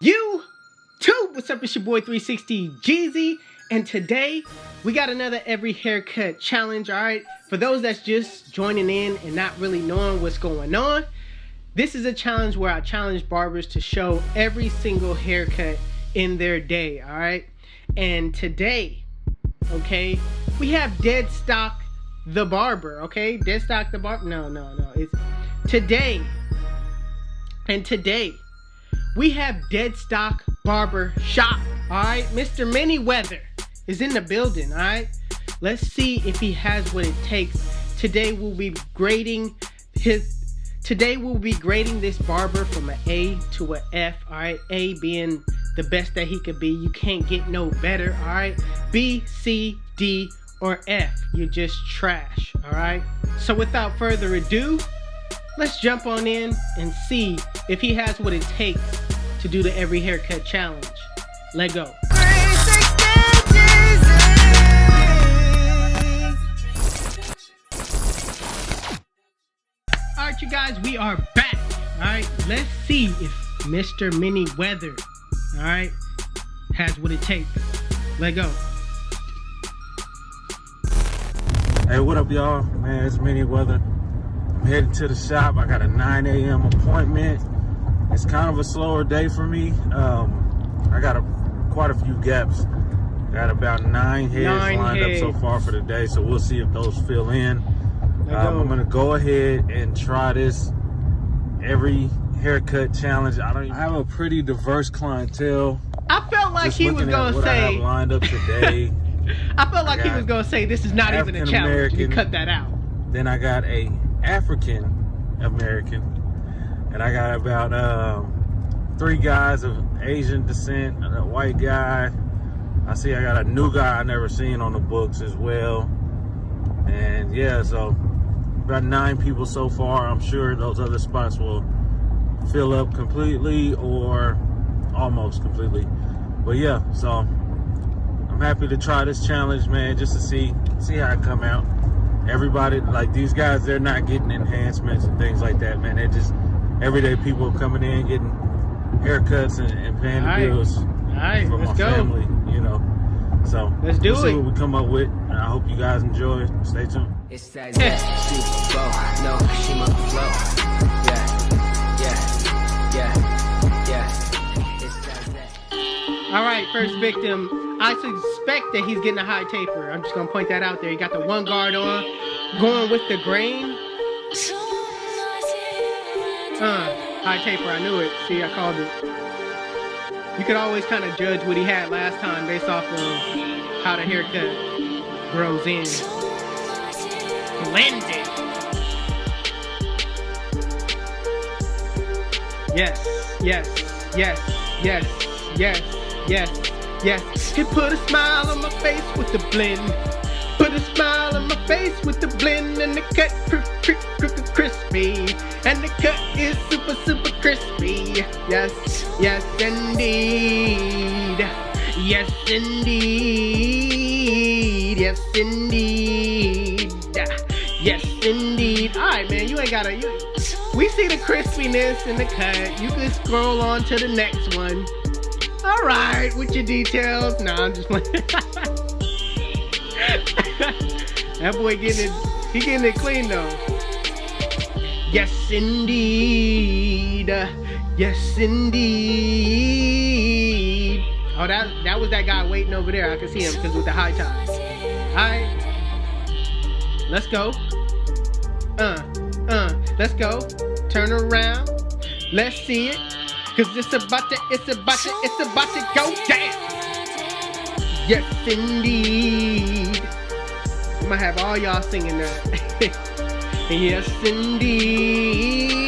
YouTube, what's up? It's your boy 360 Jeezy, and today we got another every haircut challenge. All right, for those that's just joining in and not really knowing what's going on, this is a challenge where I challenge barbers to show every single haircut in their day. All right, and today, okay, we have DeadStock the barber. Okay, DeadStock the barber. No, it's today. And today we have DeadStock Barbershop. Alright, Mr. Manyweather is in the building. Alright, let's see if he has what it takes. Today we'll be grading this barber from an A to an F. Alright, A being the best that he could be. You can't get no better. Alright, B, C, D, or F, you're just trash. Alright, so without further ado, let's jump on in and see if he has what it takes to do the every haircut challenge. Let go. Alright, you guys, we are back. Alright, let's see if Mr. Manyweather, alright, has what it takes. Let go. Hey, what up, y'all? Man, it's Manyweather. I'm heading to the shop. I got a 9 a.m. appointment. It's kind of a slower day for me. I got quite a few gaps. Got about 9 heads lined up so far for the day, so we'll see if those fill in. I'm gonna go ahead and try this every haircut challenge. I have a pretty diverse clientele. I felt like he was gonna say I have lined up today. I felt like he was gonna say this is not even a challenge. You cut that out. Then I got a African American, and I got about 3 guys of Asian descent and a white guy. I see I got a new guy I never seen on the books as well. And yeah, so about 9 people so far. I'm sure those other spots will fill up completely or almost completely. But yeah, so I'm happy to try this challenge, man, just to see how it come out. Everybody, like these guys, they're not getting enhancements and things like that, man. They're just everyday people coming in, getting haircuts and paying the bills for my family, you know. So let's do see what we come up with. And I hope you guys enjoy. Stay tuned. It's that she flow, no, she must flow. Yeah. It's that. All right, first victim. I suspect that he's getting a high taper. I'm just gonna point that out there. He got the one guard on, going with the grain. High taper, I knew it. See, I called it. You could always kind of judge what he had last time based off of how the haircut grows in. Blended. Yes. He put a smile on my face with the blend. Put a smile on my face with the blend, and the cut crispy, and the cut is super crispy. Yes indeed. All right, man, you ain't gotta. We see the crispiness in the cut. You can scroll on to the next one. All right, with your details. Nah, I'm just playing. That boy getting it clean though. Yes indeed. Oh, that was that guy waiting over there. I can see him because with the high top. All right, let's go. Let's go. Turn around. Let's see it. Cause it's about to go down. Yes indeed. I'm gonna have all y'all singing that. Yes indeed.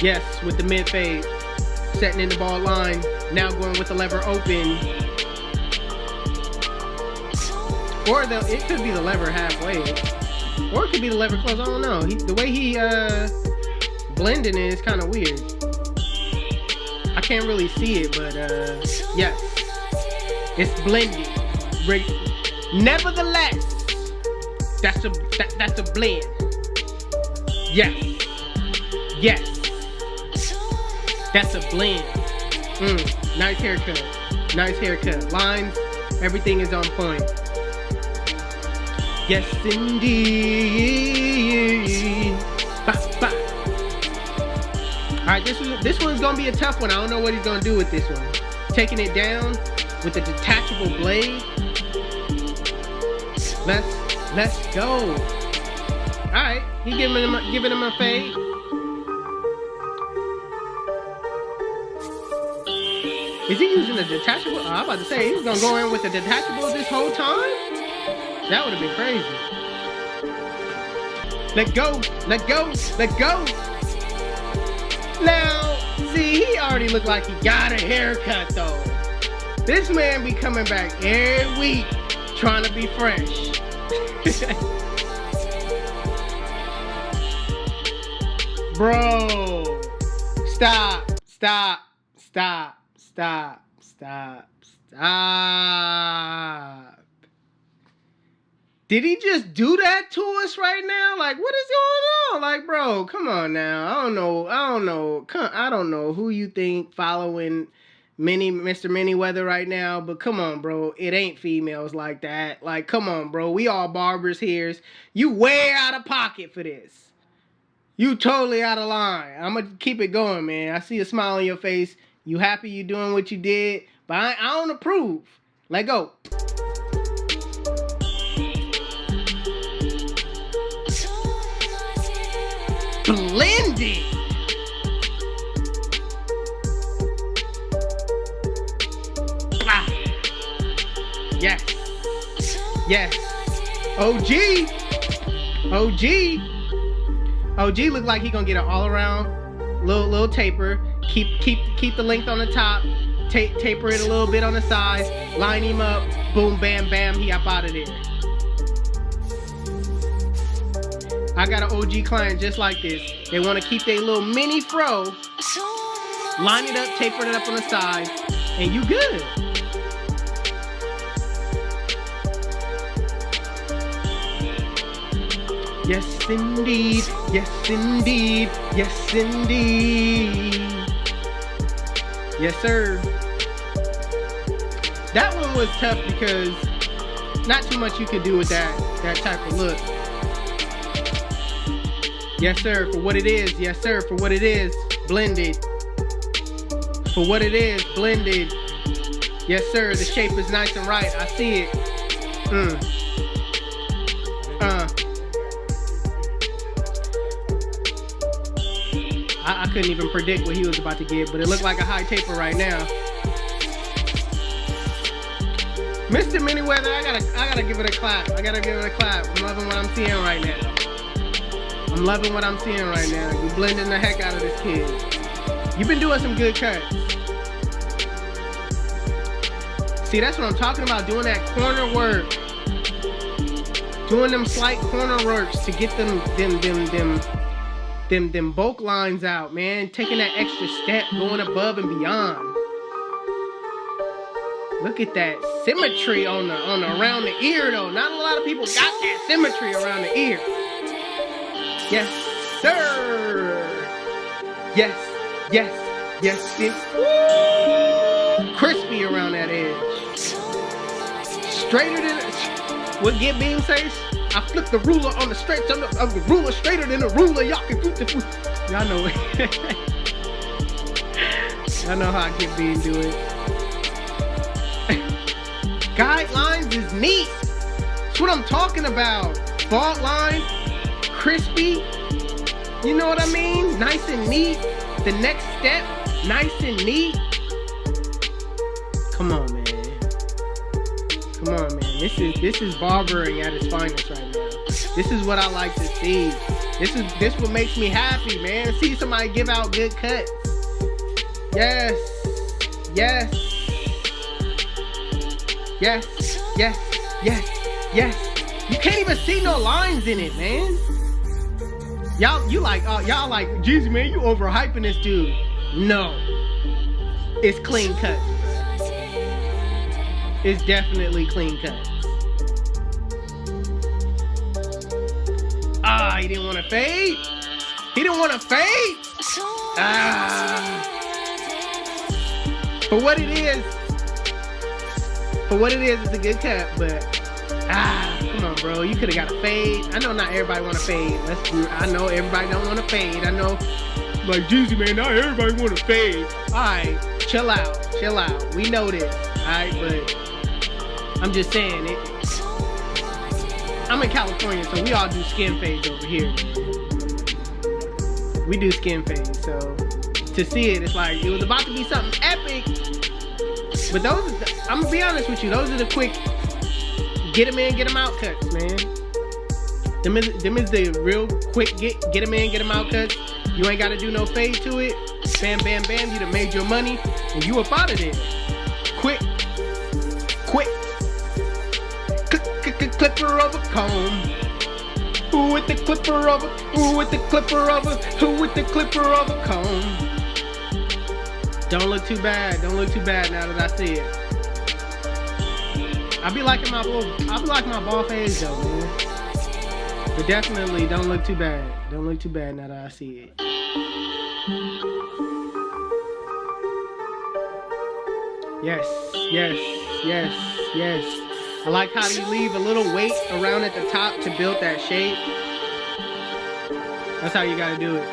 Yes, with the mid fade. Setting in the ball line. Now going with the lever open. Or it could be the lever halfway. Or it could be the lever close. I don't know. The way he blending it is kind of weird. I can't really see it, but yes, it's blended. Nevertheless, that's a blend. Yes. Yes. That's a blend. Nice haircut. Nice haircut. Lines, everything is on point. Yes, indeed. Bah, bah. All right, this one's gonna be a tough one. I don't know what he's gonna do with this one. Taking it down with the detachable blade. Let's go. All right, he giving him a fade. Is he using the detachable? Oh, I'm about to say, he was gonna go in with the detachable this whole time? That would have been crazy. Let go, let go, let go. Now, see, he already looked like he got a haircut though. This man be coming back every week trying to be fresh. Bro, stop. Did he just do that to us right now? Like, what is going on? Like, bro, come on now. I don't know. I don't know who you think following Mr. Manyweather right now, but come on, bro. It ain't females like that. Like, come on, bro. We all barbers here. You way out of pocket for this. You totally out of line. I'm gonna keep it going, man. I see a smile on your face. You happy you doing what you did, but I don't approve. Let go. Blended. Ah. Yes. Yes. OG look like he gonna get an all around little taper. Keep the length on the top. Taper it a little bit on the sides. Line him up. Boom, bam, bam. He up out of there. I got an OG client just like this. They want to keep their little mini fro. Line it up, taper it up on the side, and you good. Yes, indeed. Yes, indeed. Yes, indeed. Yes, sir. That one was tough because not too much you could do with that type of look. Yes, sir, for what it is. Yes, sir, for what it is. Blended. For what it is, blended. Yes, sir, the shape is nice and right. I see it. I couldn't even predict what he was about to get, but it looked like a high taper right now. Mr. Manyweather, I gotta give it a clap. I'm loving what I'm seeing right now. I'm loving what I'm seeing right now. You blending the heck out of this kid. You've been doing some good cuts. See, that's what I'm talking about. Doing that corner work. Doing them slight corner works to get them bulk lines out, man. Taking that extra step, going above and beyond. Look at that symmetry on the around the ear though. Not a lot of people got that symmetry around the ear. Yes, sir. Yes. Woo! Crispy around that edge. Straighter than what Get Beam says. I flip the ruler on the straight of the ruler straighter than the ruler. Y'all can do the food. Y'all know it. Y'all know how Get Beam do it. Guidelines is neat. That's what I'm talking about. Fault line. Crispy, you know what I mean? Nice and neat. The next step, nice and neat. Come on, man. This is barbering at its finest right now. This is what I like to see. This what makes me happy, man. See somebody give out good cuts. Yes. You can't even see no lines in it, man. Y'all like, Jeezy, man, you overhyping this dude. No. It's clean cuts. It's definitely clean cuts. Ah, he didn't want to fade. He didn't want to fade. For what it is, it's a good cut, but come on, bro. You could have got a fade. I know not everybody want to fade. I know everybody don't want to fade. I know, like, Jeezy, man, not everybody want to fade. All right, chill out. We know this, all right? But I'm just saying it. I'm in California, so we all do skin fades over here. We do skin fades, so to see it, it's like it was about to be something epic. But those, I'm gonna be honest with you, those are the quick get them in, get them out cuts, man. Them is the real quick get them in, get them out cuts. You ain't gotta do no fade to it. Bam, bam, bam. You done made your money, and you up out of there. Quick. Clipper of a comb. Who with the clipper of a? Who with the clipper of a? Who with the clipper of a comb? Don't look too bad. Don't look too bad now that I see it. I be liking my ball fades though, man. But definitely don't look too bad. Don't look too bad now that I see it. Yes. I like how you leave a little weight around at the top to build that shape. That's how you gotta do it.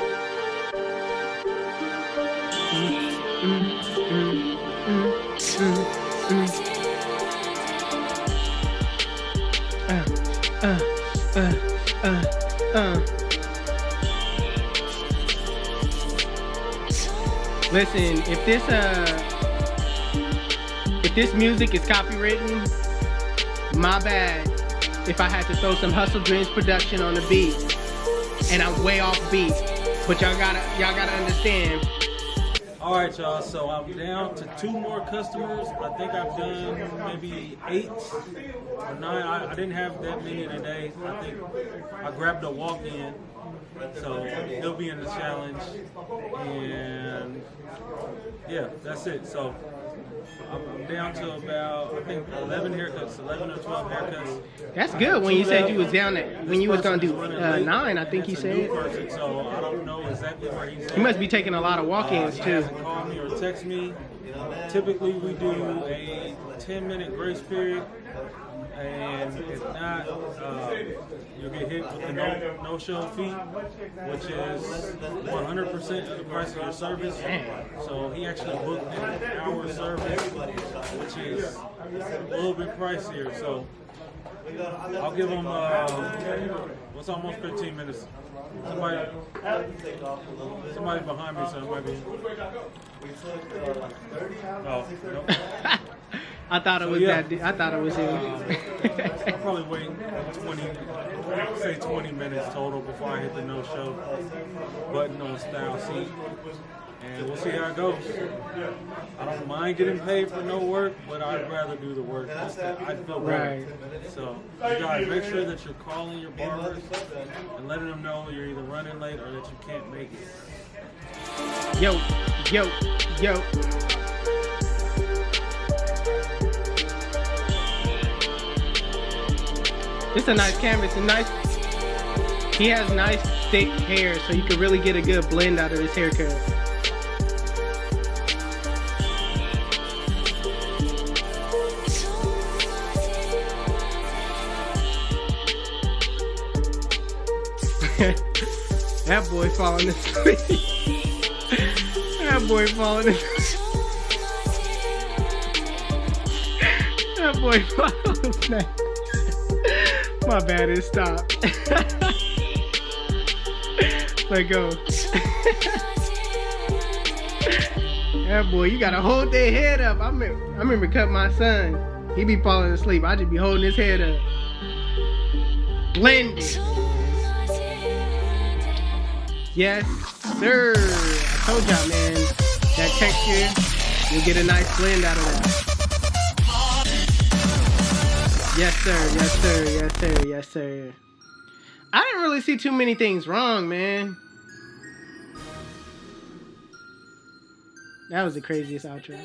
Listen, if this music is copywritten, my bad if I had to throw some HustleDreamProduction on the beat and I'm way off beat. But y'all gotta understand. All right, y'all, so I'm down to 2 more customers. I think I've done maybe 8 or 9. I didn't have that many today. I think I grabbed a walk-in, so he'll be in the challenge. And yeah, that's it. So I'm down to about, I think, 11 haircuts, 11 or 12 haircuts. That's good. When you said you was down at, when you was gonna do 9, I think he said. Person, so I don't know exactly where he's at. He must be taking a lot of walk-ins He too. hasn't called me or text me. Typically, we do a 10-minute grace period, and if not, you'll get hit with the no-show fee, which is 100% of the price of your service. So he actually booked an hour service, which is a little bit pricier. So I'll give him, what's almost 15 minutes. Somebody behind me, so it might be. Oh, nope. I thought it was I thought it was him. I'll probably wait 20 minutes total before I hit the no-show button on style seat. And we'll see how it goes. I don't mind getting paid for no work, but I'd rather do the work. I'd feel better. Right. So, you guys, make sure that you're calling your barbers and letting them know you're either running late or that you can't make it. Yo. It's a nice canvas. He has nice thick hair, so you can really get a good blend out of this haircut. That boy falling asleep. That boy falling asleep. That boy falling asleep. My bad, it stopped. Let go. That boy, you gotta hold that head up. I remember cutting my son. He be falling asleep. I just be holding his head up. Blended. Yes, sir. I told y'all, man. That texture, you'll get a nice blend out of that. Yes, sir. I didn't really see too many things wrong, man. That was the craziest outro.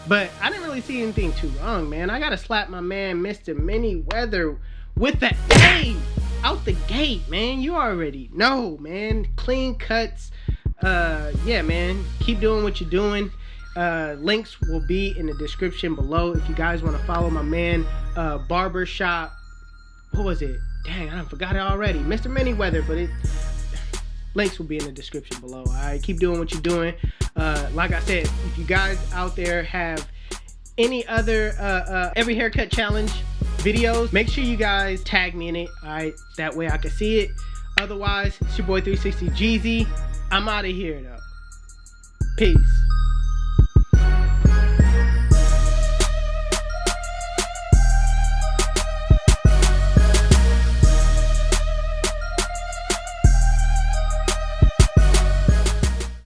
But I didn't really see anything too wrong, man. I gotta slap my man, Mr. Many Weather, with the A. out the gate, man. You already know, man. Clean cuts. Yeah, man. Keep doing what you're doing. Links will be in the description below if you guys want to follow my man, Barbershop. What was it? Dang, I forgot it already. Mr. Manyweather, but links will be in the description below. All right, keep doing what you're doing. Like I said, if you guys out there have any other every haircut challenge videos, make sure you guys tag me in it. All right, that way I can see it. Otherwise, it's your boy 360 Jeezy. I'm out of here though. Peace.